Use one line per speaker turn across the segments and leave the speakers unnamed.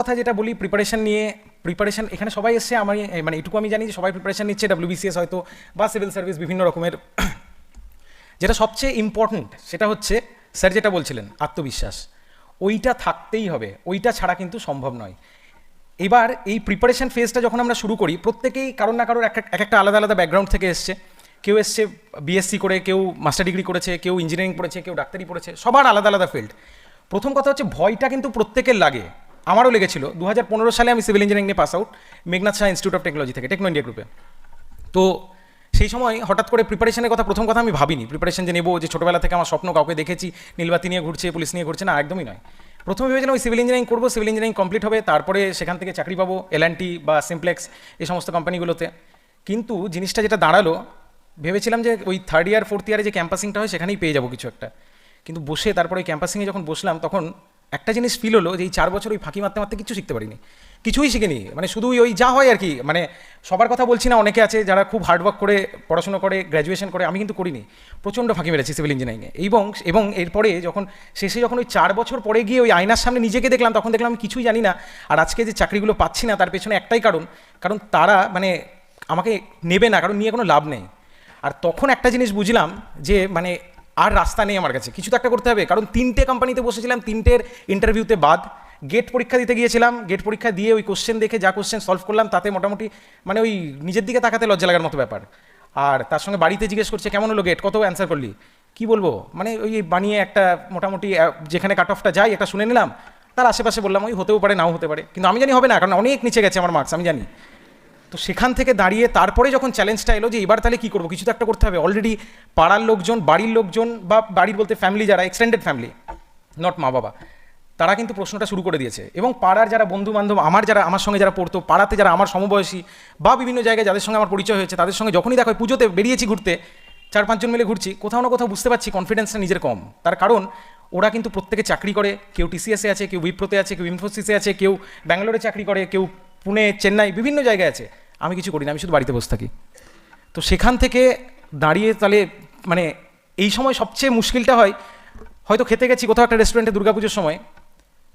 কথা যেটা বলি প্রিপারেশন নিয়ে, প্রিপারেশন এখানে সবাই এসছে, আমার মানে এটুকু আমি জানি যে সবাই প্রিপারেশন নিচ্ছে WBCS হয়তো বা সিভিল সার্ভিস বিভিন্ন রকমের। যেটা সবচেয়ে ইম্পর্ট্যান্ট সেটা হচ্ছে স্যার যেটা বলছিলেন আত্মবিশ্বাস, ওইটা থাকতেই হবে, ওইটা ছাড়া কিন্তু সম্ভব নয়। এবার এই প্রিপারেশন ফেজটা যখন আমরা শুরু করি, প্রত্যেকেই কারোর না কারোর এক একটা আলাদা আলাদা ব্যাকগ্রাউন্ড থেকে এসছে। কেউ এসছে বিএসসি করে, কেউ মাস্টার ডিগ্রি করেছে, কেউ ইঞ্জিনিয়ারিং পড়েছে, কেউ ডাক্তারি পড়েছে, সবার আলাদা আলাদা ফিল্ড। প্রথম কথা হচ্ছে ভয়টা কিন্তু প্রত্যেকের লাগে, আমারও লেগেছিল। 2015 সালে আমি সিভিল ইঞ্জিনিয়ারিং নিয়ে pass out Meghnad Saha Institute of Technology থেকে, টেকনো ইন্ডিয়া গ্রুপে। তো সেই সময় হঠাৎ করে প্রিপারেশনের কথা, প্রথম কথা আমি ভাবিনি প্রিপারেশন যে নেবো, যে ছোটোবেলা থেকে আমার স্বপ্ন, কাউকে দেখেছি নীলবাতি নিয়ে ঘুরছে, পুলিশ নিয়ে ঘুরছে, না একদমই নয়। প্রথমে ভেবেছিলাম ওই সিভিল ইঞ্জিনিয়ারিং করবো, সিভিল ইঞ্জিনিয়ারিং কমপ্লিট হবে, তারপরে সেখান থেকে চাকরি পাবো L&T বা সিমপ্লেক্স এই সমস্ত কোম্পানিগুলোতে। কিন্তু জিনিসটা যেটা দাঁড়ালো, ভেবেছিলাম যে ওই থার্ড ইয়ার ফোর্থ ইয়ারে যে ক্যাম্পাসিংটা হয় সেখানেই পেয়ে যাবো কিছু একটা। কিন্তু বসে তারপরে ওই ক্যাম্পাসিংয়ে যখন বসলাম, তখন একটা জিনিস ফিল হলো যে এই 4 বছর ওই ফাঁকি মারতে মারতে কিছু শিখতে পারিনি, কিছুই শিখিনি। মানে শুধু ওই যা হয় আর কি, মানে সবার কথা বলছি না, অনেকে আছে যারা খুব হার্ডওয়ার্ক করে পড়াশোনা করে গ্র্যাজুয়েশন করে, আমি কিন্তু করিনি, প্রচণ্ড ফাঁকি মেরেছি সিভিল ইঞ্জিনিয়ারিংয়ে। এবং এরপরে যখন শেষে যখন ওই 4 বছর পরে গিয়ে ওই আয়নার সামনে নিজেকে দেখলাম, তখন দেখলাম আমি কিছুই জানি না। আর আজকে যে চাকরিগুলো পাচ্ছি না তার পেছনে একটাই কারণ তারা মানে আমাকে নেবে না, কারণ নিয়ে কোনো লাভ নেই। আর তখন একটা জিনিস বুঝলাম যে মানে আর রাস্তা নেই আমার কাছে, কিছু তো একটা করতে হবে। কারণ 3টে কোম্পানিতে বসেছিলাম, 3টের ইন্টারভিউতে বাদ, গেট পরীক্ষা দিতে গিয়েছিলাম, গেট পরীক্ষা দিয়ে ওই কোশ্চেন দেখে যা কোশ্চেন সলভ করলাম তাতে মোটামুটি মানে ওই নিজের দিকে তাকাতে লজ্জা লাগার মতো ব্যাপার। আর তার সঙ্গে বাড়িতে জিজ্ঞেস করছে কেমন হলো গেট, কত অ্যান্সার করলি, কি বলবো, মানে ওই বানিয়ে একটা মোটামুটি যেখানে কাট অফটা যায় একটা শুনে নিলাম, তার আশেপাশে বললাম ওই হতেও পারে নাও হতে পারে, কিন্তু আমি জানি হবে না, কারণ অনেক নিচে গেছে আমার মার্কস, আমি জানি। তো সেখান থেকে দাঁড়িয়ে তারপরে যখন চ্যালেঞ্জটা এলো যে এবার তাহলে কী করবো, কিছু তো একটা করতে হবে। অলরেডি পাড়ার লোকজন, বাড়ির লোকজন, বা বাড়ির বলতে ফ্যামিলি, যারা এক্সটেন্ডেড ফ্যামিলি, নট মা বাবা, তারা কিন্তু প্রশ্নটা শুরু করে দিয়েছে। এবং পাড়ার যারা বন্ধু বান্ধব, আমার সঙ্গে যারা পড়তো, পাড়াতে যারা আমার সমবয়সী বা বিভিন্ন জায়গায় যাদের সঙ্গে আমার পরিচয় হয়েছে, তাদের সঙ্গে যখনই দেখো, পুজোতে বেরিয়েছি ঘুরতে, 4-5 জন মিলে ঘুরছি, কোথাও না কোথাও বুঝতে পারছি কনফিডেন্সটা নিজের কম। তার কারণ ওরা কিন্তু প্রত্যেকে চাকরি করে, কেউ TCS-এ আছে, কেউ উইপ্রোতে আছে, কেউ ইনফোসিসে আছে, কেউ ব্যাঙ্গালোরে চাকরি করে, কেউ পুনে, চেন্নাই, বিভিন্ন জায়গায় আছে। আমি কিছু করি না, আমি শুধু বাড়িতে বসে থাকি। তো সেখান থেকে দাঁড়িয়ে তাহলে মানে এই সময় সবচেয়ে মুশকিলটা হয়, হয়তো খেতে গেছি কোথাও একটা রেস্টুরেন্টে দুর্গাপুজোর সময়,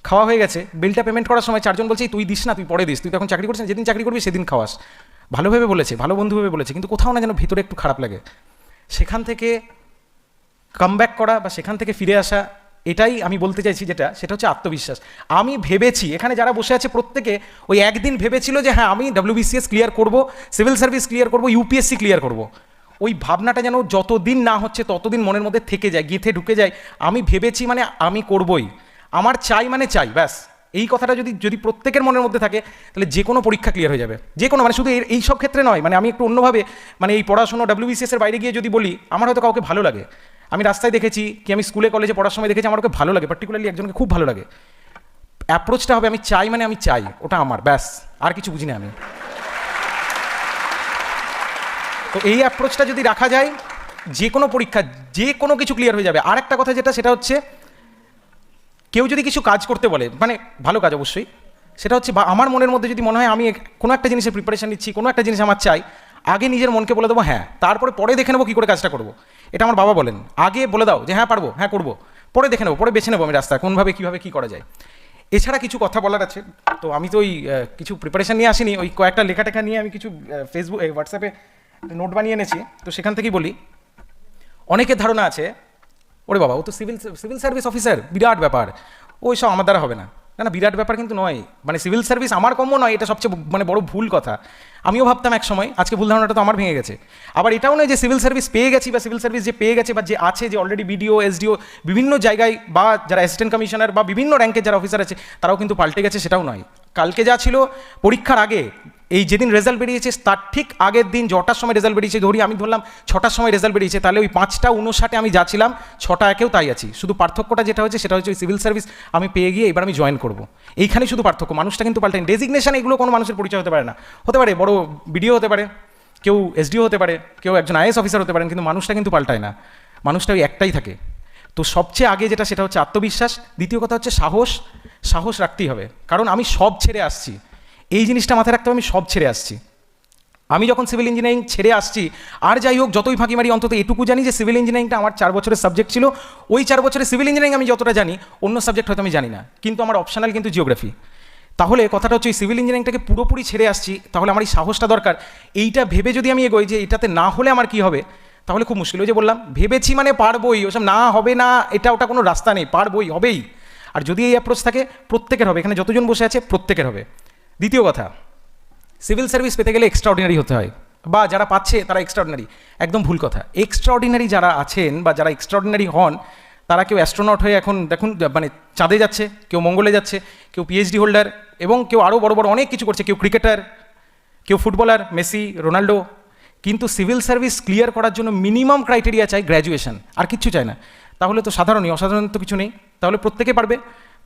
খাওয়া হয়ে গেছে, বিলটা পেমেন্ট করার সময় 4 জন বলছে তুই দিস না, তুই পরে দিস, তুই তখন চাকরি করছিস, যেদিন চাকরি করবি সেদিন খাওয়াস। ভালোভাবে বলেছে, ভালো বন্ধু ভেবে বলেছে, কিন্তু কোথাও না যেন ভিতরে একটু খারাপ লাগে। সেখান থেকে কামব্যাক করা বা সেখান থেকে ফিরে আসা, এটাই আমি বলতে চাইছি, সেটা হচ্ছে আত্মবিশ্বাস। আমি ভেবেছি, এখানে যারা বসে আছে প্রত্যেকে ওই একদিন ভেবেছিল যে হ্যাঁ আমি WBCS ক্লিয়ার করব, সিভিল সার্ভিস ক্লিয়ার করব, UPSC ক্লিয়ার করব। ওই ভাবনাটা যেন যতদিন না হচ্ছে ততদিন মনের মধ্যে থেকে যায়, গেঁথে ঢুকে যায়। আমি ভেবেছি মানে আমি করবই, আমার চাই মানে চাই, ব্যাস। এই কথাটা যদি প্রত্যেকের মনের মধ্যে থাকে, তাহলে যে কোনো পরীক্ষা ক্লিয়ার হয়ে যাবে, যে কোনো, মানে শুধু এই সব ক্ষেত্রে নয়। মানে আমি একটু অন্যভাবে, মানে এই পড়াশোনা WBCS-এর বাইরে গিয়ে যদি বলি, আমার হয়তো কাউকে ভালো লাগে, আমি রাস্তায় দেখেছি, কি আমি স্কুলে কলেজে পড়ার সময় দেখেছি, আমার ওকে ভালো লাগে, পার্টিকুলারলি একজনকে খুব ভালো লাগে। অ্যাপ্রোচটা হবে আমি চাই মানে আমি চাই, ওটা আমার, ব্যাস, আর কিছু বুঝি না আমি। তো এই অ্যাপ্রোচটা যদি রাখা যায়, যে কোনো পরীক্ষা, যে কোনো কিছু ক্লিয়ার হয়ে যাবে। আর একটা কথা সেটা হচ্ছে, কেউ যদি কিছু কাজ করতে বলে, মানে ভালো কাজ অবশ্যই, সেটা হচ্ছে আমার মনের মধ্যে যদি মনে হয় আমি কোনো একটা জিনিসের প্রিপারেশন নিচ্ছি, কোনো একটা জিনিস আমার চাই, আগে নিজের মনকে বলে দেবো হ্যাঁ, তারপরে পরে দেখে নেবো কী করে কাজটা করবো। এটা আমার বাবা বলেন, আগে বলে দাও যে হ্যাঁ পারবো, হ্যাঁ করবো, পরে দেখে নেবো, পরে বেছে নেবো আমি রাস্তা কোনভাবে কীভাবে কী করা যায়। এছাড়া কিছু কথা বলার আছে। তো আমি তো ওই কিছু প্রিপারেশন নিয়ে আসিনি, ওই কয়েকটা লেখা নিয়ে আমি কিছু ফেসবুক হোয়াটসঅ্যাপে নোট বানিয়ে এনেছি। তো সেখান থেকেই বলি, অনেকের ধারণা আছে ওরে বাবা ও তো সিভিল সার্ভিস অফিসার, বিরাট ব্যাপার, ওই সব আমার দ্বারা হবে না। না, বিরাট ব্যাপার কিন্তু নয়। মানে সিভিল সার্ভিস আমার কম্য নয়, এটা সবচেয়ে মানে বড় ভুল কথা। আমিও ভাবতাম এক সময়, আজকে ভুল ধারণাটা তো আমার ভেঙে গেছে। আবার এটাও নয় যে সিভিল সার্ভিস পেয়ে গেছি, বা সিভিল সার্ভিস যে পেয়ে গেছে বা যে আছে, যে অলরেডি BDO SDO বিভিন্ন জায়গায়, বা যারা অ্যাসিস্ট্যান্ট কমিশনার বা বিভিন্ন র্যাঙ্কের যারা অফিসার আছে, তারাও কিন্তু পাল্টে গেছে, সেটাও নয়। কালকে যা ছিল পরীক্ষার আগে, এই যেদিন রেজাল্ট বেরিয়েছে তার ঠিক আগের দিন 6টার সময় রেজাল্ট বেরিয়েছে, আমি ধরলাম 6টার সময় রেজাল্ট বেরিয়েছে, তাহলে ওই 5টা 59 আমি যা ছিলাম 6টা 1-এও তাই আছি। শুধু পার্থক্যটা যেটা হচ্ছে সেটা হচ্ছে ওই সিভিল সার্ভিস আমি পেয়ে গিয়ে এবার আমি জয়েন করবো, এইখানেই শুধু পার্থক্য। মানুষটা কিন্তু পাল্টায়নি। ডেজিগনেশন এগুলো কোনো মানুষের পরিচয় হতে পারে না, হতে পারে বড় BDO হতে পারে, কেউ SDO হতে পারে, কেউ একজন IAS অফিসার হতে পারেন, কিন্তু মানুষটা কিন্তু পাল্টায় না, মানুষটা ওই একটাই থাকে। তো সবচেয়ে আগে সেটা হচ্ছে আত্মবিশ্বাস। দ্বিতীয় কথা হচ্ছে সাহস রাখতেই হবে, কারণ আমি সব ছেড়ে আসছি, এই জিনিসটা মাথায় রাখতে হবে, আমি সব ছেড়ে আসছি। আমি যখন সিভিল ইঞ্জিনিয়ারিং ছেড়ে আসছি, আর যাই হোক যতই ফাঁকি মারি, অন্তত এটুকু জানি যে সিভিল ইঞ্জিনিয়ারিংটা আমার 4 বছরের সাবজেক্ট ছিল। ওই 4 বছরের সিভিল ইঞ্জিনিয়ারিং আমি যতটা জানি, অন্য সাবজেক্ট হয়তো আমি জানি না, কিন্তু আমার অপশনাল কিন্তু জিওগ্রাফি। তাহলে কথাটা হচ্ছে ওই সিভিল ইঞ্জিনিয়ারিংটাকে পুরোপুরি ছেড়ে আসছি, তাহলে আমার এই সাহসটা দরকার। এইটা ভেবে যদি আমি এগোই যে এটাতে না হলে আমার কী হবে, তাহলে খুব মুশকিল। ওই যে বললাম, ভেবেছি মানে পারবই, ওসব না হবে না এটা ওটা কোনো রাস্তা নেই, পারবই, হবেই। আর যদি এই অ্যাপ্রোচ থাকে, প্রত্যেকের হবে, এখানে যতজন বসে আছে প্রত্যেকের হবে। দ্বিতীয় কথা, সিভিল সার্ভিস পেতে গেলে এক্সট্রাঅর্ডিনারি হতে হয়, বা যারা পাচ্ছে তারা এক্সট্রাঅর্ডিনারি। একদম ভুল কথা। এক্সট্রাঅর্ডিনারি যারা আছেন বা যারা এক্সট্রাঅর্ডিনারি হন, তারা কেউ অ্যাস্ট্রোনট হয়ে এখন দেখুন মানে চাঁদে যাচ্ছে, কেউ মঙ্গলে যাচ্ছে, কেউ পিএইচডি হোল্ডার, এবং কেউ আরও বড় বড় অনেক কিছু করছে, কেউ ক্রিকেটার, কেউ ফুটবলার, মেসি, রোনাল্ডো। কিন্তু সিভিল সার্ভিস ক্লিয়ার করার জন্য মিনিমাম ক্রাইটেরিয়া চাই গ্র্যাজুয়েশন, আর কিচ্ছু চায় না। তাহলে তো সাধারণই, অসাধারণ তো কিছু নেই, তাহলে প্রত্যেকে পারবে,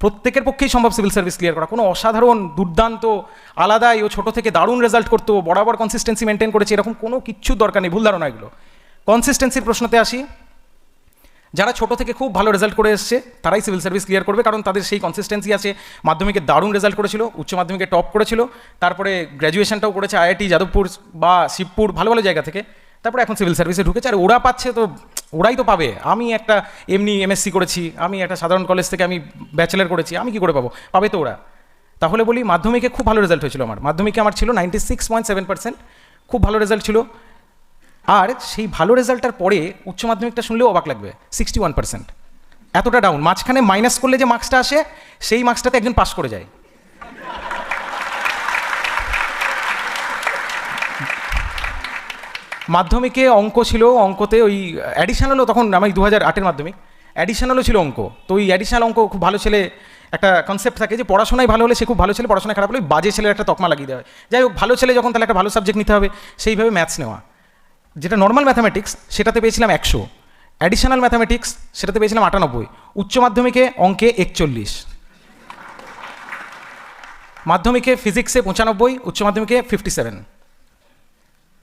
প্রত্যেকের পক্ষেই সম্ভব সিভিল সার্ভিস ক্লিয়ার করা। কোনো অসাধারণ, দুর্দান্ত, আলাদাই ও ছোটো থেকে দারুণ রেজাল্ট করতো, বরাবর কনসিস্টেন্সি মেনটেন করেছে, এরকম কোনো কিচ্ছু দরকার নেই, ভুল ধারণা এগুলো। কনসিস্টেন্সির প্রশ্নতে আসি, যারা ছোটো থেকে খুব ভালো রেজাল্ট করে এসছে তারাই সিভিল সার্ভিস ক্লিয়ার করবে, কারণ তাদের সেই কনসিস্টেন্সি আছে। মাধ্যমিকে দারুণ রেজাল্ট করেছিল, উচ্চ মাধ্যমিকে টপ করেছিল, তারপরে গ্র্যাজুয়েশনটাও করেছে আইআইটি যাদবপুর বা শিবপুর, ভালো ভালো জায়গা থেকে, তারপরে এখন সিভিল সার্ভিসে ঢুকেছে। আর ওরা পাচ্ছে তো ওরাই তো পাবে। আমি একটা এমনি এমএসসি করেছি, আমি একটা সাধারণ কলেজ থেকে আমি ব্যাচেলার করেছি, আমি কী করে পাবো? পাবে তো ওরা। তাহলে বলি, মাধ্যমিকে খুব ভালো রেজাল্ট হয়েছিল আমার, মাধ্যমিকে আমার ছিল 96.7%, খুব ভালো রেজাল্ট ছিল। আর সেই ভালো রেজাল্টটার পরে উচ্চ মাধ্যমিকটা শুনলেও অবাক লাগবে, 61%, এতটা ডাউন। মাঝখানে মাইনাস করলে যে মার্কসটা আসে, সেই মার্কসটাতে একজন পাস করে যায়। মাধ্যমিকে অঙ্ক ছিল, অঙ্কতে ওই অ্যাডিশনালও, তখন আমি 2008-এর মাধ্যমিক, অ্যাডিশনালও ছিল অঙ্ক। তো ওই অ্যাডিশনাল অঙ্ক খুব ভালো ছেলে, একটা কনসেপ্ট থাকে যে পড়াশোনায় ভালো হলে সে খুব ভালো ছেলে, পড়াশোনায় খারাপ হলে বাজে ছেলের একটা তকমা লাগিয়ে দেওয়া হয়। যাই হোক, ভালো ছেলে যখন, তাহলে একটা ভালো সাবজেক্ট নিতে হবে, সেইভাবে ম্যাথস নেওয়া। যেটা নর্মাল ম্যাথামেটিক্স সেটাতে পেয়েছিলাম 100, অ্যাডিশনাল ম্যাথামেটিক্স সেটাতে পেয়েছিলাম 98, উচ্চ মাধ্যমিকে অঙ্কে 41, মাধ্যমিকে ফিজিক্সে 95, উচ্চ মাধ্যমিকে 57।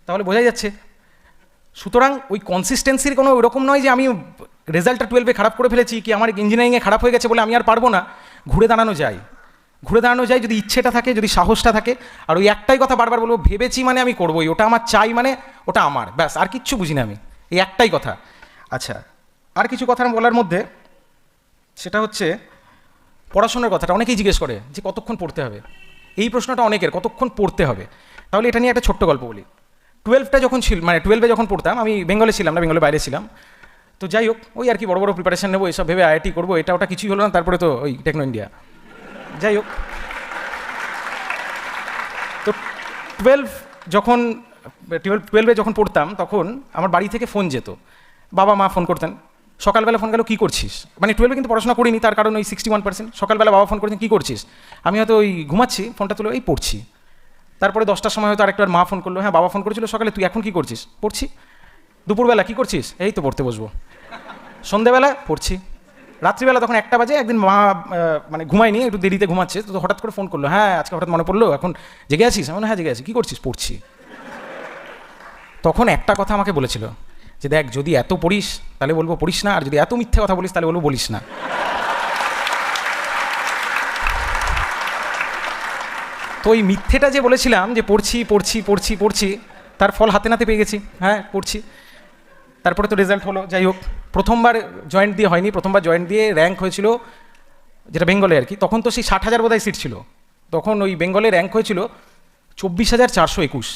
তাহলে বোঝাই যাচ্ছে। সুতরাং ওই কনসিস্টেন্সির কোনো ওরকম নয় যে আমি রেজাল্টটা 12-এ খারাপ করে ফেলেছি, কি আমার ইঞ্জিনিয়ারিংয়ে খারাপ হয়ে গেছে বলে আমি আর পারবো না। ঘুরে দাঁড়ানো যায়, ঘুরে দাঁড়ানো যায় যদি ইচ্ছেটা থাকে, যদি সাহসটা থাকে। আর ওই একটাই কথা বারবার বলবো, ভেবেছি মানে আমি করবোই, ওটা আমার চাই মানে ওটা আমার, ব্যাস, আর কিচ্ছু বুঝি না আমি, এই একটাই কথা। আচ্ছা, আর কিছু কথা বলার মধ্যে, সেটা হচ্ছে পড়াশোনার কথাটা। অনেকেই জিজ্ঞেস করে যে কতক্ষণ পড়তে হবে, এই প্রশ্নটা অনেকের, কতক্ষণ পড়তে হবে। তাহলে এটা নিয়ে একটা ছোট্ট গল্প বলি। 12টা যখন ছিল, মানে 12-এ যখন পড়তাম, আমি বেঙ্গলে ছিলাম না, বেঙ্গলের বাইরে ছিলাম। তো যাই হোক, ওই আর কি বড় বড় প্রিপারেশন নেবো, এসব ভেবে আইআইটি করবো, এটা ওটা কিছুই হলো না। তারপরে তো ওই টেকনো ইন্ডিয়া। যাই হোক, তো 12-এ যখন পড়তাম, তখন আমার বাড়ি থেকে ফোন যেত, বাবা মা ফোন করতেন। সকালবেলা ফোন গেল, কী করছিস? মানে 12-এ কিন্তু পড়াশোনা করিনি, তার কারণ ওই 61%। সকালবেলা বাবা ফোন করছেন, কী করছিস? আমি হয়তো ওই ঘুমাচ্ছি, ফোনটা তুলে এই পড়ছি। তারপরে 10টার সময় হয়তো আরেকবার মা ফোন করলো, হ্যাঁ বাবা ফোন করেছিল সকালে, তুই এখন কী করছিস? পড়ছি। দুপুরবেলা কী করছিস? এই তো পড়তে বসবো। সন্ধেবেলা পড়ছি। রাত্রিবেলা তখন 1টা বাজে, একদিন মা মানে ঘুমায়নি, একটু দেরিতে ঘুমাচ্ছে, তো হঠাৎ করে ফোন করলো, হ্যাঁ আজকে হঠাৎ মনে পড়লো, এখন জেগে আছিস? আমি হ্যাঁ জেগে আছি। কী করছিস? পড়ছি। তখন একটা কথা আমাকে বলেছিল যে দেখ, যদি এত পড়িস তাহলে বলবো পড়িস না, আর যদি এত মিথ্যে কথা বলিস তাহলে বলবো বলিস না। তো ওই মিথ্যেটা যে বলেছিলাম যে পড়ছি পড়ছি পড়ছি পড়ছি, তার ফল হাতে নাতে পেয়ে গেছি। হ্যাঁ পড়ছি। তারপরে তো রেজাল্ট হলো। যাই হোক, প্রথমবার জয়েন্ট দিয়ে হয়নি, প্রথমবার জয়েন্ট দিয়ে র্যাঙ্ক হয়েছিল, যেটা বেঙ্গলে আর কি। তখন তো সেই 60,000 বোধহয় সিট ছিল, তখন ওই বেঙ্গলে র্যাঙ্ক হয়েছিল 24,421।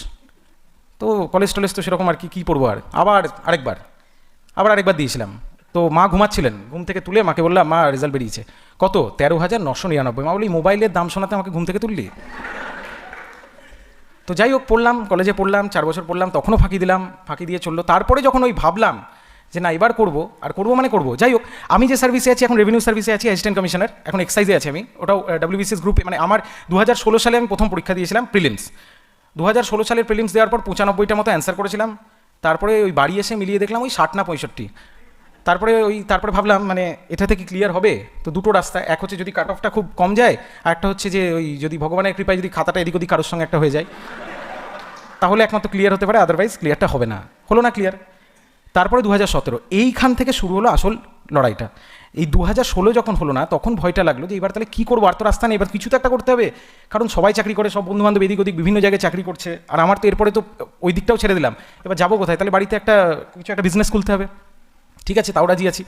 তো কলেজ টলেজ তো সেরকম আর কি, কী পড়বো আর। আবার আরেকবার দিয়েছিলাম। তো মা ঘুমাচ্ছিলেন, ঘুম থেকে তুলে মাকে বললাম, মা রেজাল্ট বেরিয়েছে। কত? 13,999। মা বলি, মোবাইলের দাম শোনাতে আমাকে ঘুম থেকে তুললি? তো যাই হোক, পড়লাম, কলেজে পড়লাম, 4 বছর পড়লাম, তখনও ফাঁকি দিলাম, ফাঁকি দিয়ে চললো। তারপরে যখন ওই ভাবলাম যে না এবার করবো, আর করবো মানে করবো। যাই হোক, আমি যে সার্ভিসে আছি এখন, রেভিনিউ সার্ভিসে আছি, অ্যাসিস্ট্যান্ট কমিশনার, এখন এক্সাইজে আছি আমি। ওটাও WBCS গ্রুপে, মানে আমার 2016 সালে আমি প্রথম পরীক্ষা দিয়েছিলাম প্রিলিমস। 2016 সালের প্রিলিমস দেওয়ার পর 95টা মতো অ্যান্সার করেছিলাম। তারপরে ওই বাড়ি এসে মিলিয়ে দেখলাম ওই 60 না 65। তারপরে ভাবলাম মানে এটা থেকে ক্লিয়ার হবে তো দুটো রাস্তা, এক হচ্ছে যদি কাট অফটা খুব কম যায়, আর একটা হচ্ছে যে ওই যদি ভগবানের কৃপায় যদি খাতাটা এদিক ওদিক কারোর সঙ্গে একটা হয়ে যায়, তাহলে একমাত্র ক্লিয়ার হতে পারে, আদারওয়াইজ ক্লিয়ারটা হবে না। হলো না ক্লিয়ার। তারপরে 2017, এইখান থেকে শুরু হলো আসল লড়াইটা। এই 2016 যখন হলো না, তখন ভয়টা লাগলো যে এবার তাহলে কী করবো, আর তো রাস্তা নেই, এবার কিছু তো একটা করতে হবে। কারণ সবাই চাকরি করে, সব বন্ধুবান্ধব এদিক ওদিক বিভিন্ন জায়গায় চাকরি করছে, আর আমার তো এরপরে তো ওই দিকটাও ছেড়ে দিলাম। এবার যাবো কোথায়? তাহলে বাড়িতে কিছু একটা বিজনেস খুলতে হবে। ঠিক আছে, তাও রাজি আছি,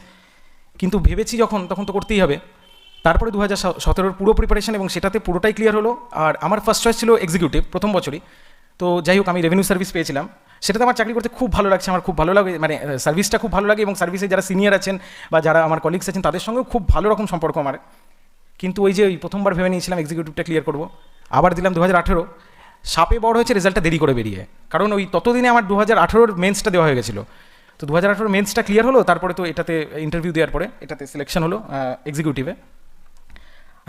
কিন্তু ভেবেছি যখন, তখন তো করতেই হবে। তারপরে 2017 পুরো প্রিপারেশন এবং সেটাতে পুরোটাই ক্লিয়ার হলো। আর আমার ফার্স্ট চয়েস ছিল এক্সিকিউটিভ প্রথম বছরই। তো যাই হোক, আমি রেভিনিউ সার্ভিস পেয়েছিলাম, সেটাতে আমার চাকরি করতে খুব ভালো লাগছে, আমার খুব ভালো লাগে, মানে সার্ভিসটা খুব ভালো লাগে এবং সার্ভিসে যারা সিনিয়র আছেন বা যারা আমার কলিগস আছেন তাদের সঙ্গেও খুব ভালো রকম সম্পর্ক আমার। কিন্তু ওই যে ওই প্রথমবার ভেবে নিয়েছিলাম এক্সিকিউটিভটা ক্লিয়ার করবো, আবার দিলাম 2018, সাপে বড় হয়েছে, রেজাল্টটা দেরি করে বেরিয়ে, কারণ ওই ততদিনে আমার 2018 মেন্সটা দেওয়া হয়ে গেছিলো। তো 2018 মেন্সটা ক্লিয়ার হলো, তারপরে তো এটাতে ইন্টারভিউ দেওয়ার পরে এটাতে সিলেকশন হলো এক্সিকিউটিভে।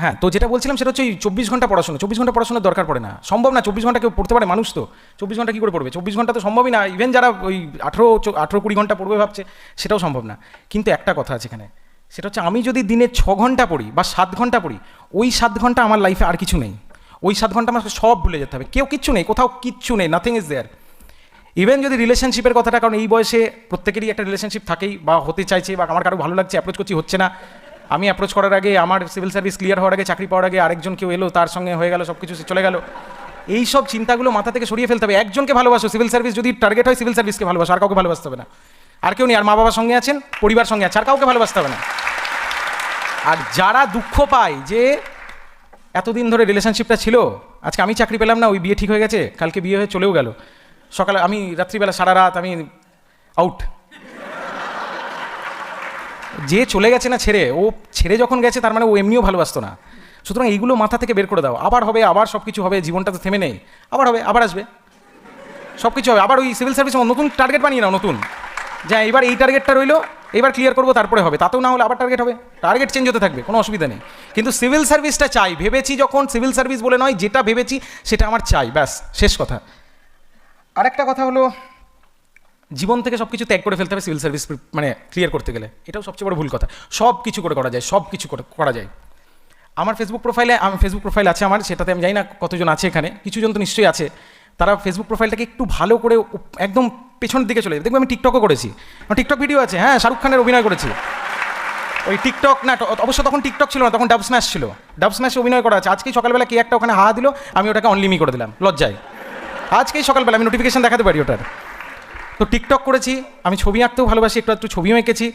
হ্যাঁ, তো যেটা বলছিলাম সেটা হচ্ছে ওই 24 ঘন্টা পড়াশোনা, 24 ঘন্টা পড়াশোনার দরকার পড়ে না, সম্ভব না 24 ঘন্টা কেউ পড়তে পারে, মানুষ তো 24 ঘন্টা কী করে পড়বে, 24 ঘন্টা তো সম্ভবই না, ইভেন যারা ওই 18-20 ঘন্টা পড়বে ভাবছে সেটাও সম্ভব না। কিন্তু একটা কথা আছে এখানে, সেটা হচ্ছে আমি যদি দিনে 6 ঘন্টা পড়ি বা 7 ঘন্টা পড়ি, ওই 7 ঘন্টা আমার লাইফে আর কিছু নেই, ওই 7 ঘন্টা আমাকে সব ভুলে যেতে হবে, কেউ কিচ্ছু নেই, কোথাও কিচ্ছু নেই, নাথিং ইজ দেয়ার। ইভেন যদি রিলেশনশিপের কথাটা, কারণ এই বয়সে প্রত্যেকেরই একটা রিলেশনশিপ থাকেই বা হতে চাইছে, বা আমার কারো ভালো লাগছে, অ্যাপ্রোচ করছি, হচ্ছে না, আমি অ্যাপ্রোচ করার আগে, আমার সিভিল সার্ভিস ক্লিয়ার হওয়ার আগে, চাকরি পাওয়ার আগে আরেকজন কেউ এলো, তার সঙ্গে হয়ে গেল, সব কিছু চলে গেল, এই সব চিন্তাগুলো মাথা থেকে সরিয়ে ফেলতে হবে। একজনকে ভালোবাসো, সিভিল সার্ভিস যদি টার্গেট হয়, সিভিল সার্ভিসকে ভালোবাসো, আর কাউকে ভালোবাসতে হবে না, আর কেউ নেই, আর মা বাবার সঙ্গে আছেন, পরিবার সঙ্গে আছে, আর কাউকে ভালোবাসতে হবে না। আর যারা দুঃখ পায় যে এতদিন ধরে রিলেশনশিপটা ছিল, আজকে আমি চাকরি পেলাম না, ওই বিয়ে ঠিক হয়ে গেছে, কালকে বিয়ে হয়ে চলেও গেল, সকালে আমি রাত্রিবেলা সারা রাত আমি আউট, যে চলে গেছে না ছেড়ে, ও ছেড়ে যখন গেছে তার মানে ও এমনিও ভালোবাসতো না। সুতরাং এইগুলো মাথা থেকে বের করে দাও, আবার হবে, আবার সব কিছু হবে, জীবনটা তো থেমে নেই, আবার হবে, আবার আসবে, সব কিছু হবে, আবার ওই সিভিল সার্ভিস নতুন টার্গেট বানিয়ে নাও, নতুন, যা এবার এই টার্গেটটা রইলো, এবার ক্লিয়ার করবো, তারপরে হবে, তাতেও না হলে আবার টার্গেট হবে, টার্গেট চেঞ্জ হতে থাকবে, কোনো অসুবিধা নেই। কিন্তু সিভিল সার্ভিসটা চাই, ভেবেছি যখন, সিভিল সার্ভিস বলে নয়, যেটা ভেবেছি সেটা আমার চাই, ব্যাস শেষ কথা। আরেকটা কথা হলো, জীবন থেকে সব কিছু ত্যাগ করে ফেলতে হবে সিভিল সার্ভিস মানে ক্লিয়ার করতে গেলে, এটাও সবচেয়ে বড় ভুল কথা। সব কিছু করে করা যায়, সব কিছু করা যায়। আমার ফেসবুক প্রোফাইল আছে আমার, সেটাতে আমি জানি না কতজন আছে এখানে, কিছুজন তো নিশ্চয়ই আছে, তারা ফেসবুক প্রোফাইলটাকে একটু ভালো করে একদম পেছনের দিকে চলে দেখবে। আমি টিকটকও করেছি, আমার টিকটক ভিডিও আছে, হ্যাঁ, শাহরুখ খানের অভিনয় করেছি, ওই টিকটক না, অবশ্য তখন টিকটক ছিল না, তখন ডাব স্ম্যাশ ছিল, ডাব স্ম্যাশে অভিনয় করা আছে। আজকেই সকালবেলা কে একটা ওখানে দিল, আমি ওটাকে অনলিমি করে দিলাম লজ্জায়, আজকেই সকালবেলা আমি নোটিফিকেশন দেখাতে পারি ওটার। তো টিকটক করেছি, আমি ছবি আঁকতেও ভালোবাসি, একটু ছবিও এঁকেছি,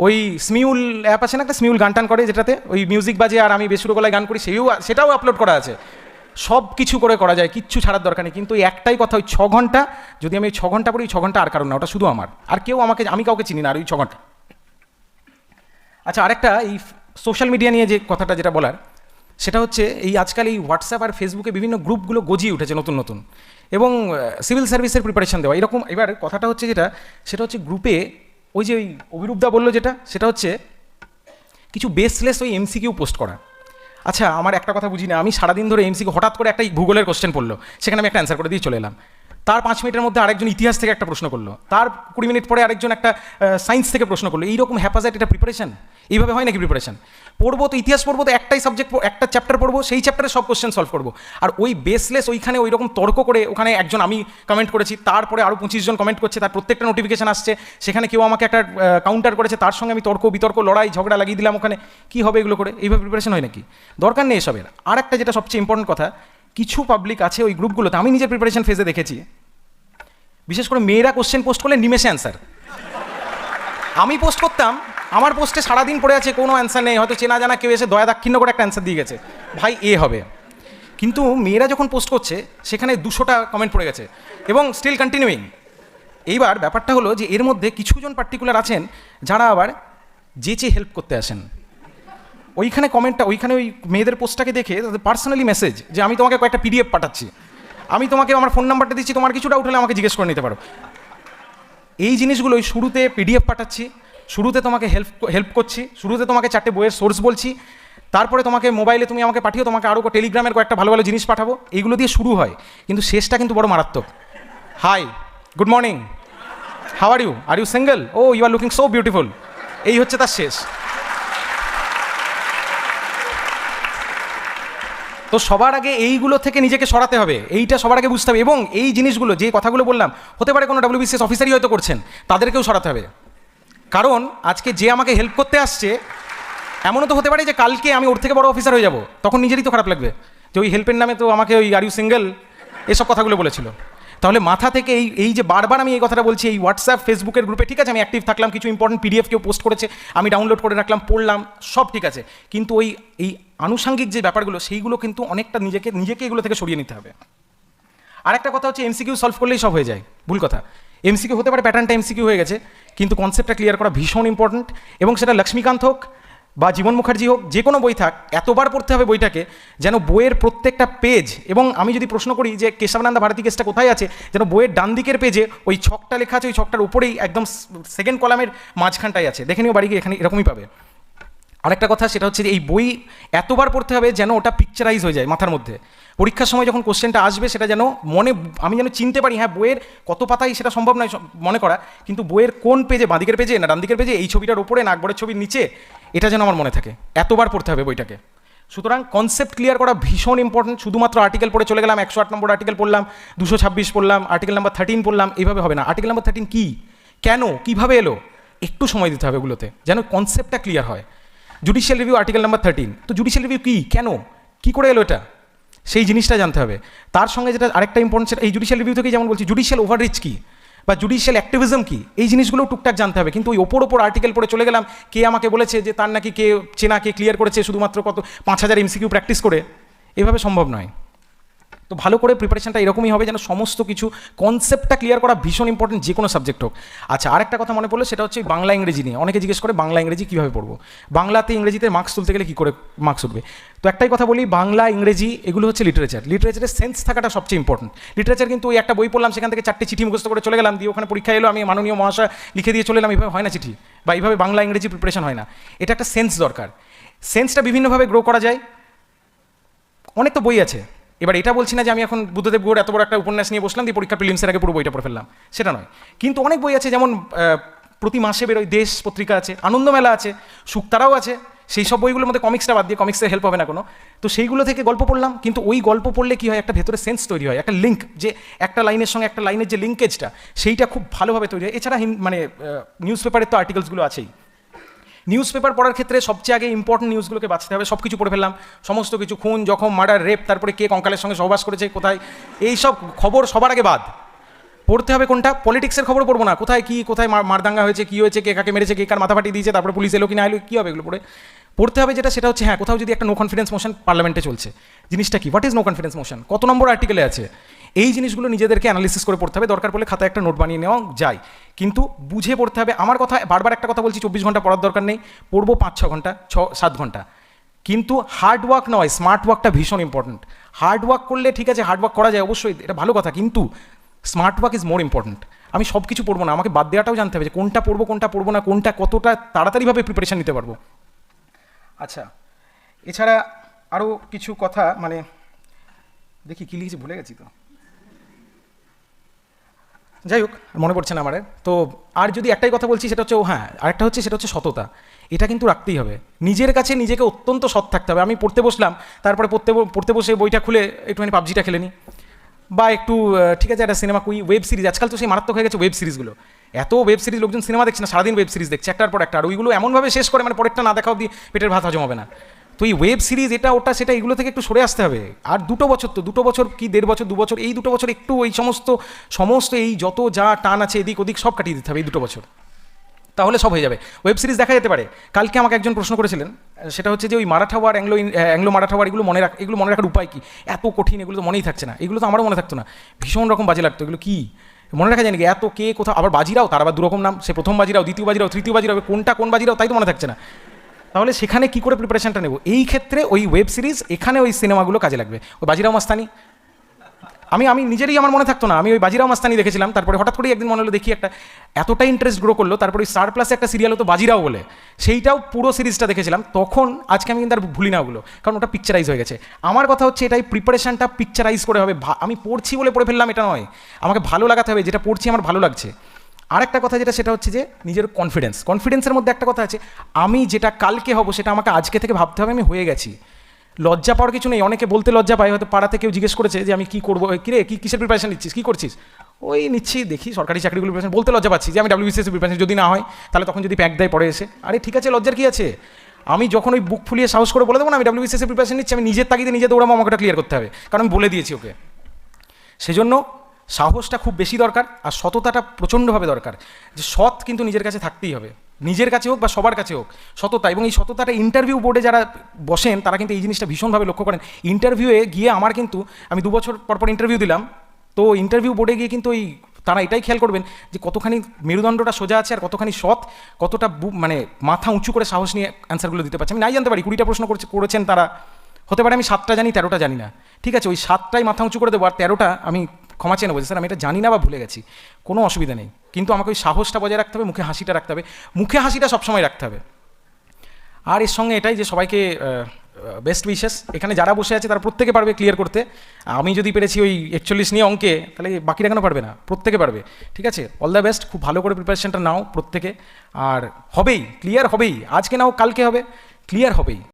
ওই স্মিউল অ্যাপ আছে না একটা, স্মিউল গান টান করে, যেটাতে ওই মিউজিক বাজে আর আমি বেসুরো গলায় গান করি, সেটাও আপলোড করা আছে। সব কিছু করে করা যায়, কিচ্ছু ছাড়ার দরকার নেই। কিন্তু একটাই কথা, ওই 6 ঘন্টা যদি আমি 6 ঘন্টা পড়ি, 6 ঘন্টা আর কারণ না, ওটা শুধু আমার, আর কেউ আমি কাউকে চিনি না, আর ওই 6 ঘন্টা। আচ্ছা, আরেকটা এই সোশ্যাল মিডিয়া নিয়ে যে কথাটা যেটা বলার, সেটা হচ্ছে এই আজকাল এই হোয়াটসঅ্যাপ আর ফেসবুকে বিভিন্ন গ্রুপগুলো গজিয়ে উঠেছে নতুন নতুন, এবং সিভিল সার্ভিসের প্রিপারেশন দেওয়া এরকম। এবার কথাটা হচ্ছে সেটা হচ্ছে গ্রুপে ওই যে ওই অভিরূপদা বললো যেটা, সেটা হচ্ছে কিছু বেসলেস ওই এমসিকিউ পোস্ট করা। আচ্ছা, আমার একটা কথা বুঝি না, আমি সারাদিন ধরে এমসিকিউ, হঠাৎ করে একটা ভূগোলের কোশ্চেন পড়লো, সেখানে আমি একটা অ্যান্সার করে দিয়ে চলে এলাম, তার 5 মিনিটের মধ্যে আরেকজন ইতিহাস থেকে একটা প্রশ্ন করলো, তার 20 মিনিট পরে আরেকজন একটা সায়েন্স থেকে প্রশ্ন করলো, এইরকম হ্যাপাজাইট, এটা প্রিপারেশন? এইভাবে হয় নাকি প্রিপারেশন? পড়বো তো ইতিহাস পড়বো, তো একটাই সাবজেক্ট, একটা চ্যাপ্টার পড়বো, সেই চ্যাপ্টারে সব কোশ্চেন সলভ করবো, আর ওই বেসলেস ওইখানে ওই রকম তর্ক করে, ওখানে একজন আমি কমেন্ট করেছি, তারপরে আরও 25 জন কমেন্ট করছে, তার প্রত্যেকটা নোটিফিকেশন আসছে, সেখানে কেউ আমাকে একটা কাউন্টার করেছে, তার সঙ্গে আমি বিতর্ক লড়াই ঝগড়া লাগিয়ে দিলাম, ওখানে কী হবে এগুলো করে? এইভাবে প্রিপারেশন হয় নাকি? দরকার নেই এসবের। আর একটা যেটা সবচেয়ে ইম্পর্টেন্ট কথা, কিছু পাবলিক আছে ওই গ্রুপগুলোতে, আমি নিজের প্রিপারেশন ফেজে দেখেছি, বিশেষ করে মেয়েরা কোশ্চেন পোস্ট করলে নিমেষে অ্যান্সার। আমি পোস্ট করতাম, আমার পোস্টে সারাদিন পড়ে আছে, কোনো অ্যান্সার নেই, হয়তো চেনা জানা কেউ এসে দয়া দাক্ষিণ্য করে একটা অ্যান্সার দিয়ে গেছে, ভাই এ হবে। কিন্তু মেয়েরা যখন পোস্ট করছে, সেখানে 200টা কমেন্ট পড়ে গেছে এবং স্টিল কন্টিনিউইং। এইবার ব্যাপারটা হলো যে এর মধ্যে কিছুজন পার্টিকুলার আছেন যারা আবার যেচে হেল্প করতে আসেন, ওইখানে কমেন্টটা, ওইখানে ওই মেয়েদের পোস্টটাকে দেখে তাদের পার্সোনালি মেসেজ, যে আমি তোমাকে কয়েকটা পিডিএফ পাঠাচ্ছি, আমি তোমাকে আমার ফোন নাম্বারটা দিচ্ছি, তোমার কিছু ডাউট হলে আমাকে জিজ্ঞেস করে নিতে পারো। এই জিনিসগুলো ওই শুরুতে পিডিএফ পাঠাচ্ছি, শুরুতে তোমাকে হেল্প করছি, শুরুতে তোমাকে 4টে বইয়ের সোর্স বলছি, তারপরে তোমাকে মোবাইলে তুমি আমাকে পাঠিও, তোমাকে আরও টেলিগ্রামের কয়েকটা ভালো ভালো জিনিস পাঠাবো, এইগুলো দিয়ে শুরু হয়, কিন্তু শেষটা কিন্তু বড় মারাত্মক। Hi, good morning, how are you single, oh you are looking so beautiful, এই হচ্ছে তার শেষ। তো সবার আগে এইগুলো থেকে নিজেকে সরাতে হবে, এইটা সবার আগে বুঝতে হবে, এবং এই জিনিসগুলো, যে কথাগুলো বললাম, হতে পারে কোনো WBCS অফিসারই হয়তো করছেন, তাদেরকেও সরাতে হবে। কারণ আজকে যে আমাকে হেল্প করতে আসছে, এমনও তো হতে পারে যে কালকে আমি ওর থেকে বড় অফিসার হয়ে যাব, তখন নিজেরই তো খারাপ লাগবে যে ওই হেল্পের নামে তো আমাকে ওই আর ইউ সিঙ্গেল এসব কথাগুলো বলেছিল। তাহলে মাথা থেকে এই যে বারবার আমি এই কথাটা বলছি, এই হোয়াটসঅ্যাপ ফেসবুকের গ্রুপে ঠিক আছে আমি অ্যাক্টিভ থাকলাম, কিছু ইম্পর্টেন্ট পিডিএফ কেউ পোস্ট করেছে আমি ডাউনলোড করে রাখলাম, পড়লাম, সব ঠিক আছে, কিন্তু এই আনুষঙ্গিক যে ব্যাপারগুলো সেইগুলো কিন্তু অনেকটা নিজেকে এগুলো থেকে সরিয়ে নিতে হবে। আর একটা কথা হচ্ছে এমসিকিউ সলভ করলেই সব হয়ে যায়, ভুল কথা। এমসিকিউ হতে পারে, প্যাটার্নটা এমসিকিউ হয়ে গেছে, কিন্তু কনসেপ্টটা ক্লিয়ার করা ভীষণ ইম্পর্টেন্ট। এবং সেটা লক্ষ্মীকান্ত হোক বা জীবন মুখার্জি হোক, যে কোনো বই থাক, এতবার পড়তে হবে বইটাকে যেন বইয়ের প্রত্যেকটা পেজ, এবং আমি যদি প্রশ্ন করি যে কেশবানন্দা ভারতী কেসটা কোথায় আছে, যেন বইয়ের ডান দিকের পেজে ওই ছকটা লেখা আছে, ওই ছকটার উপরেই একদম সেকেন্ড কলামের মাঝখানটাই আছে, দেখে নিও বাড়ি গিয়ে, এখানে এরকমই পাবে। আরেকটা কথা সেটা হচ্ছে যে এই বই এতবার পড়তে হবে যেন ওটা পিকচারাইজ হয়ে যায় মাথার মধ্যে। পরীক্ষার সময় যখন কোশ্চেনটা আসবে সেটা যেন আমি যেন চিনতে পারি, হ্যাঁ বইয়ের কত পাতাই সেটা সম্ভব নয় মনে করা, কিন্তু বইয়ের কোন পেজে, বাঁদিকের পেজে না ডান দিকের পেজে, এই ছবিটার ওপরে না আকবরের ছবির নিচে, এটা যেন আমার মনে থাকে। এতবার পড়তে হবে বইটাকে। সুতরাং কনসেপ্ট ক্লিয়ার করা ভীষণ ইম্পর্টেন্ট। শুধুমাত্র আর্টিকেল পড়ে চলে গেলাম, 108 নম্বর আর্টিকেল পড়লাম, 226 পড়লাম, আর্টিকেল নাম্বার 13 পড়লাম, এইভাবে হবে না। আর্টিকেল নাম্বার 13 কী, কেন, কীভাবে এলো, একটু সময় দিতে হবে ওগুলোতে, যেন কনসেপ্টটা ক্লিয়ার হয়। জুডিশিয়াল রিভিউ আর্টিকেল নাম্বার 13, তো জুডিশিয়াল রিভিউ কী, কেন, কী করে এলো এটা, সেই জিনিসটা জানতে হবে। তার সঙ্গে যেটা আরেকটা ইম্পর্টেন্ট, সেটা এই জুডিশিয়াল রিভিউ থেকেই যেমন বলছি, জুডিশিয়াল ওভাররিচ কী বা জুডিশিয়াল অ্যাক্টিভিজম কী, এই জিনিসগুলো টুকটাক জানতে হবে। কিন্তু ওই ওপর আর্টিকেল পড়ে চলে গেলাম, কে আমাকে বলেছে যে তার নাকি কে চেনা, কে ক্লিয়ার করেছে শুধুমাত্র কত 5000 এমসিকিউ প্র্যাকটিস করে, এভাবে সম্ভব নয়। তো ভালো করে প্রিপারেশনটা এরকমই হবে যেন সমস্ত কিছু কনসেপ্টটা ক্লিয়ার করা ভীষণ ইম্পর্টেন্ট, যে কোনো সাবজেক্ট হোক। আচ্ছা, আরেকটা কথা মনে পড়লো, সেটা হচ্ছে বাংলা ইংরেজি নিয়ে। অনেকে জিজ্ঞেস করে বাংলা ইংরেজি কীভাবে পড়বো, বাংলাতে ইংরেজিতে মার্কস তুলতে গেলে কী করে মার্কস উঠবে। তো একটাই কথা বলি, বাংলা ইংরেজি এগুলো হচ্ছে লিটারেচার, লিটারেচারের সেন্স থাকাটা সবচেয়ে ইম্পর্টেন্ট। লিটারেচার কিন্তু ওই একটা বই পড়লাম, সেখান থেকে 4টে চিঠি মুখস্থ করে চলে গেলাম, দিয়ে ওখানে পরীক্ষা এলো, আমি মাননীয় মহাশয় লিখে দিয়ে চলে এলাম, এইভাবে হয় না চিঠি, বা এইভাবে বাংলা ইংরেজি প্রিপারেশন হয় না। এটা একটা সেন্স দরকার। সেন্সটা বিভিন্নভাবে গ্রো করা যায়, অনেক তো বই আছে। এবার এটা বলছি না যে আমি এখন বুদ্ধদেব গুহর এত বড় একটা উপন্যাস নিয়ে বসলাম, দিয়ে পরীক্ষা প্রিলিমসের আগে পুরো বইটা পড়ে ফেললাম, সেটা নয়। কিন্তু অনেক বই আছে, যেমন প্রতি মাসে বেরোয় দেশ পত্রিকা আছে, আনন্দমেলা আছে, শুকতারাও আছে, সেই সব বইগুলোর মধ্যে কমিক্সটা বাদ দিয়ে, কমিক্সের হেল্প হবে না কোনো, তো সেইগুলো থেকে গল্প পড়লাম। কিন্তু ওই গল্প পড়লে কী হয়, একটা ভেতরে সেন্স তৈরি হয়, একটা লিঙ্ক, যে একটা লাইনের সঙ্গে একটা লাইনের যে লিঙ্কেজটা, সেইটা খুব ভালোভাবে তৈরি হয়। এছাড়া মানে নিউজ পেপারের তো আর্টিকেলসগুলো আছেই। নিউজ পেপার পড়ার ক্ষেত্রে সবচেয়ে আগে ইম্পর্টেন্ট নিউজগুলোকে বাঁচতে হবে। সব কিছু পড়ে ফেললাম, সমস্ত কিছু, খুন, জখম, মার্ডার, রেপ, তারপরে কে কঙ্কালের সঙ্গে সহবাস করেছে কোথায়, এই সব খবর সবার আগে বাদ। পড়তে হবে কোনটা, পলিটিক্সের খবর পড়বো না, কোথায় কি, কোথায় মারদাঙ্গা হয়েছে, কী হয়েছে, কে কাকে মেরেছে, কে কার মাথা ফাটিয়ে দিয়েছে, তারপরে পুলিশ এলো কি না এলো, কী হবে এগুলো পড়ে। পড়তে হবে যেটা, সেটা হচ্ছে হ্যাঁ কোথাও যদি একটা নো কনফিডেন্স মোশন পার্লামেন্টে চলছে, জিনিসটা কি, what is no confidence motion, কত নম্বর আর্টিকেলে আছে, এই জিনিসগুলো নিজেদেরকে অ্যানালিসিস করে পড়তে হবে। দরকার পড়লে খাতায় একটা নোট বানিয়ে নেওয়া যায়, কিন্তু বুঝে পড়তে হবে। আমার কথা বারবার একটা কথা বলছি, 24 ঘন্টা পড়ার দরকার নেই, পড়বো 5-6 ঘন্টা, 6-7 ঘন্টা, কিন্তু হার্ড ওয়ার্ক নয়, স্মার্ট ওয়ার্কটা ভীষণ ইম্পর্টেন্ট। হার্ড ওয়ার্ক করলে ঠিক আছে, হার্ড ওয়ার্ক করা যায় অবশ্যই, এটা ভালো কথা, কিন্তু smart work is more important. আমি সব কিছু পড়বো না, আমাকে বাদ দেওয়াটাও জানতে হবে যে কোনটা পড়বো না, কোনটা কতটা তাড়াতাড়িভাবে প্রিপারেশন নিতে পারবো। আচ্ছা, এছাড়া আরও কিছু কথা, মানে দেখি কী লিখেছি, ভুলে গেছি তো, যাই হোক মনে পড়ছে না আমার। তো আর যদি একটাই কথা বলছি, সেটা হচ্ছে হ্যাঁ, আরেকটা হচ্ছে সেটা হচ্ছে সততা। এটা কিন্তু রাখতেই হবে, নিজের কাছে নিজেকে অত্যন্ত সৎ থাকতে হবে। আমি পড়তে বসলাম, তারপরে পড়তে বসে বইটা খুলে একটুখানি পাবজিটা খেলে নিই, বা একটু ঠিক আছে একটা সিনেমা, ওয়েব সিরিজ, আজকাল তো সেই মারাত্মক হয়ে গেছে ওয়েব সিরিজগুলো। এত ওয়েব সিরিজ, লোকজন সিনেমা দেখছে না, সারাদিন ওয়েব সিরিজ দেখছে একটার পর একটা, আর ওইগুলো এমনভাবে শেষ করে, মানে পরেরটা না দেখা অবধি পেটের ভাত হজম হবে না। তো এই ওয়েব সিরিজ, এটা ওটা সেটা, এগুলো থেকে একটু সরে আসতে হবে। আর 2 বছর, তো 2 বছর কি 1.5 বছর, 2 বছর, এই 2 বছর একটু ওই সমস্ত এই যত যা টান আছে এদিক ওদিক সব কাটিয়ে দিতে হবে এই 2 বছর, তাহলে সব হয়ে যাবে। ওয়েব সিরিজ দেখা যেতে পারে। কালকে আমাকে একজন প্রশ্ন করেছিলেন, সেটা হচ্ছে যে ওই Maratha war, Anglo Maratha war, এগুলো মনে রাখার উপায় কী, এত কঠিন, এগুলো তো মনেই থাকছে না। এগুলো তো আমারও মনে থাকতো না, ভীষণ রকম বাজে লাগতো, এগুলো কি মনে রাখা যায় নাকি, এত কে কোথাও, আবার বাজিরাও, তার আবার 2 রকম নাম, সে প্রথম বাজিরাও, দ্বিতীয় বাজিরাও, তৃতীয় বাজিরাও, কোনটা কোন বাজিরাও তাই তো মনে থাকছে না। তাহলে সেখানে কী করে প্রিপারেশনটা নেব, এই ক্ষেত্রে ওই ওয়েব সিরিজ, এখানে ওই সিনেমাগুলো কাজে লাগবে। ওই বাজিরাও মাস্তানি, আমি নিজেরই আমার মনে থাকতো না, আমি ওই বাজিরাও মাস্তানি দেখেছিলাম, তারপরে হঠাৎ করেই একদিন মনে হলো দেখি একটা, এতটা ইন্টারেস্ট গ্রো করলো, তারপরে ওই স্টার প্লাসে একটা সিরিয়াল হতো বাজিরাও বলে, সেইটাও পুরো সিরিজটা দেখেছিলাম তখন। আজকে আমি কিন্তু আর ভুলি না ওগুলো, কারণ ওটা পিকচারাইজ হয়ে গেছে। আমার কথা হচ্ছে এটাই, প্রিপারেশনটা পিকচারাইজ করে হবে। আমি পড়ছি বলে পড়ে ফেললাম এটা নয়, আমাকে ভালো লাগাতে হবে, যেটা পড়ছি আমার ভালো লাগছে। আরেকটা কথা যেটা, সেটা হচ্ছে যে নিজের কনফিডেন্সের মধ্যে একটা কথা আছে, আমি যেটা কালকে হব সেটা আমাকে আজকে থেকে ভাবতে হবে আমি হয়ে গেছি। লজ্জা পাওয়ার কিছু নেই, অনেকে বলতে লজ্জা পায়, হয়তো পাড়াতে কেউ জিজ্ঞেস করেছে যে আমি কী করবো, কিরে কিসের প্রিপারেশন নিচ্ছিস, কী করছিস, ওই নিচ্ছি দেখি সরকারি চাকরিগুলো প্রিপারেশন, বলতে লজ্জা পাচ্ছি যে আমি WBCS প্রিপারেশন, যদি না হয় তাহলে তখন যদি প্যাক দেয় পরে এসে, আরে ঠিক আছে লজ্জার কী আছে। আমি যখন ওই বুক ফুলিয়ে সাহস করে বলে দেবো না আমি WBCS প্রিপারেশন নিচ্ছি, আমি নিজের তাগিদে নিজে দৌড়াবো, আমাকে ওটা ক্লিয়ার করতে হবে, কারণ আমি বলে দিয়েছি ওকে। সেজন্য সাহসটা খুব বেশি দরকার, আর সততাটা প্রচণ্ডভাবে দরকার। যে সৎ কিন্তু নিজের কাছে থাকতেই হবে, নিজের কাছে হোক বা সবার কাছে হোক সততা। এবং এই সততাটা ইন্টারভিউ বোর্ডে যারা বসেন তারা কিন্তু এই জিনিসটা ভীষণভাবে লক্ষ্য করেন। ইন্টারভিউয়ে গিয়ে আমার কিন্তু, আমি 2 বছর পর ইন্টারভিউ দিলাম, তো ইন্টারভিউ বোর্ডে গিয়ে কিন্তু ওই তারা এটাই খেয়াল করবেন যে কতখানি মেরুদণ্ডটা সোজা আছে আর কতখানি সৎ, কতটা মানে মাথা উঁচু করে সাহস নিয়ে অ্যান্সারগুলো দিতে পারছে। আমি নাই জানতে পারি 20টা প্রশ্ন করেছেন তারা, হতে পারে আমি 7টা জানি 13টা জানি না, ঠিক আছে, ওই 7টাই মাথা উঁচু করে দেবো, আর 13টা আমি ক্ষমা চেয়ে নেবো যে স্যার আমি এটা জানি না বা ভুলে গেছি, কোনো অসুবিধা নেই। কিন্তু আমাকে ওই সাহসটা বজায় রাখতে হবে, মুখে হাসিটা রাখতে হবে, মুখে হাসিটা সবসময় রাখতে হবে। আর এর সঙ্গে এটাই যে সবাইকে বেস্ট উইশেস। এখানে যারা বসে আছে তারা প্রত্যেকে পারবে ক্লিয়ার করতে। আমি যদি পেরেছি ওই 41 নিয়ে অঙ্কে, তাহলে বাকিরা কেন পারবে না? প্রত্যেকে পারবে, ঠিক আছে। অল দ্য বেস্ট, খুব ভালো করে প্রিপারেশনটা নাও প্রত্যেকে, আর হবেই, ক্লিয়ার হবেই, আজকে নাও কালকে হবে, ক্লিয়ার হবেই।